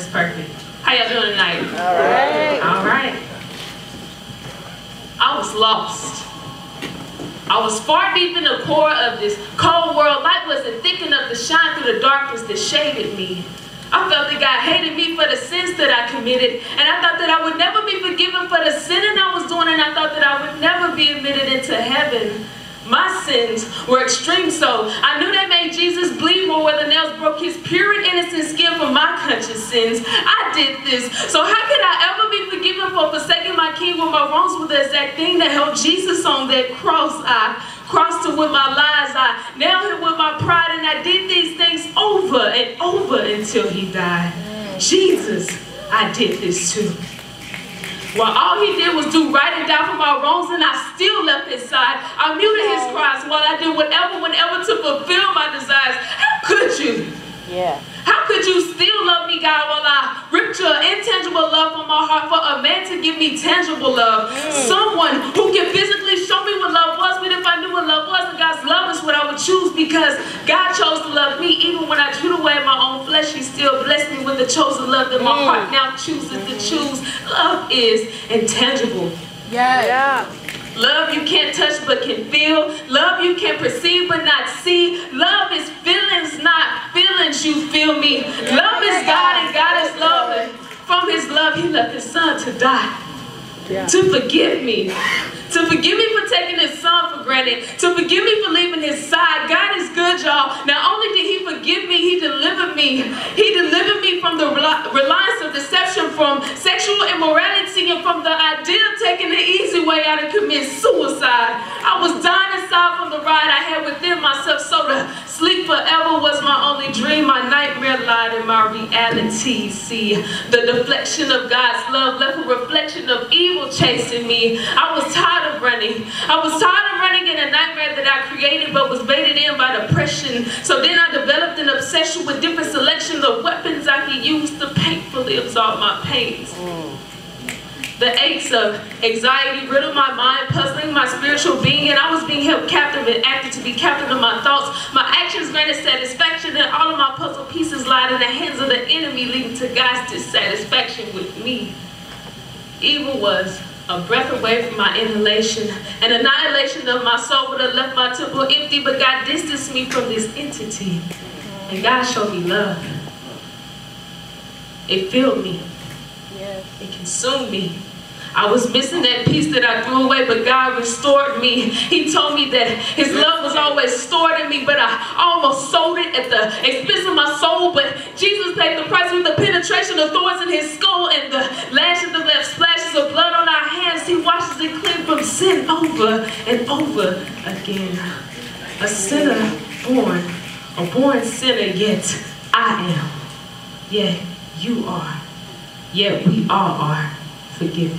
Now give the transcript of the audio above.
That's perfect. How y'all doing tonight? All right. All right. I was lost. I was far deep in the core of this cold world. Light wasn't thick enough to shine through the darkness that shaded me. I felt that God hated me for the sins that I committed, and I thought that I would never be forgiven for the sinning I was doing, and I thought that I would never be admitted into heaven. My sins were extreme, so I knew they made Jesus bleed more where the nails broke his pure and innocent skin for my conscious sins. I did this, so how could I ever be forgiven for forsaking my king when my wrongs were the exact thing that held Jesus on that cross? I crossed him with my lies, I nailed him with my pride, and I did these things over and over until he died. Jesus, I did this too. Well, all he did was do right and die for my wrongs, and I still left his side. I muted his cries while I did whatever, whenever to fulfill my desires. How could you? Yeah. How could you still love me, God, while I ripped your intangible love from my heart for a man to give me tangible love? Someone who can physically show me what love was, but if I knew what love was, and God's love is what I would choose, because God chose to love me. Even when I threw away my own flesh, he still blessed me with the chosen love that my heart now chooses to choose. Love is intangible. Yeah. Love you can't touch but can feel. Love you can perceive but not see. Love is feelings, not feelings, you feel me. Love is God and God is love. And from his love, he left his son to die. To forgive me. To forgive me for taking his son for granted. To forgive me for leaving his side. God is good, y'all. Not only did he forgive me, he delivered me. He delivered me from the reliance of deception, from sexual immorality, and from the idea of taking the easy way out and commit suicide. I was dying inside from the ride I had within myself, so to sleep forever was my only dream. My nightmare lied in my reality. See, the deflection of God's love left a reflection of evil chasing me. I was tired of running. I was tired of running in a nightmare that I created but was baited in by depression. So then I developed an obsession with different selections of weapons I could use to painfully absorb my pains. The aches of anxiety riddled my mind, puzzling my spiritual being, and I was being held captive and acted to be captive of my thoughts. My actions granted satisfaction, and all of my puzzle pieces lied in the hands of the enemy, leading to God's dissatisfaction with me. Evil was a breath away from my inhalation. An annihilation of my soul would have left my temple empty, but God distanced me from this entity. And God showed me love. It filled me. It consumed me. I was missing that piece that I threw away, but God restored me. He told me that his love was always stored in me, but I almost sold it at the expense of my soul. But Jesus paid the price with the penetration of thorns in his skull and the lashes that left splashes of blood on our hands. He washes it clean from sin over and over again. A sinner born, a born sinner, yet I am, yet you are, yet we all are forgiven.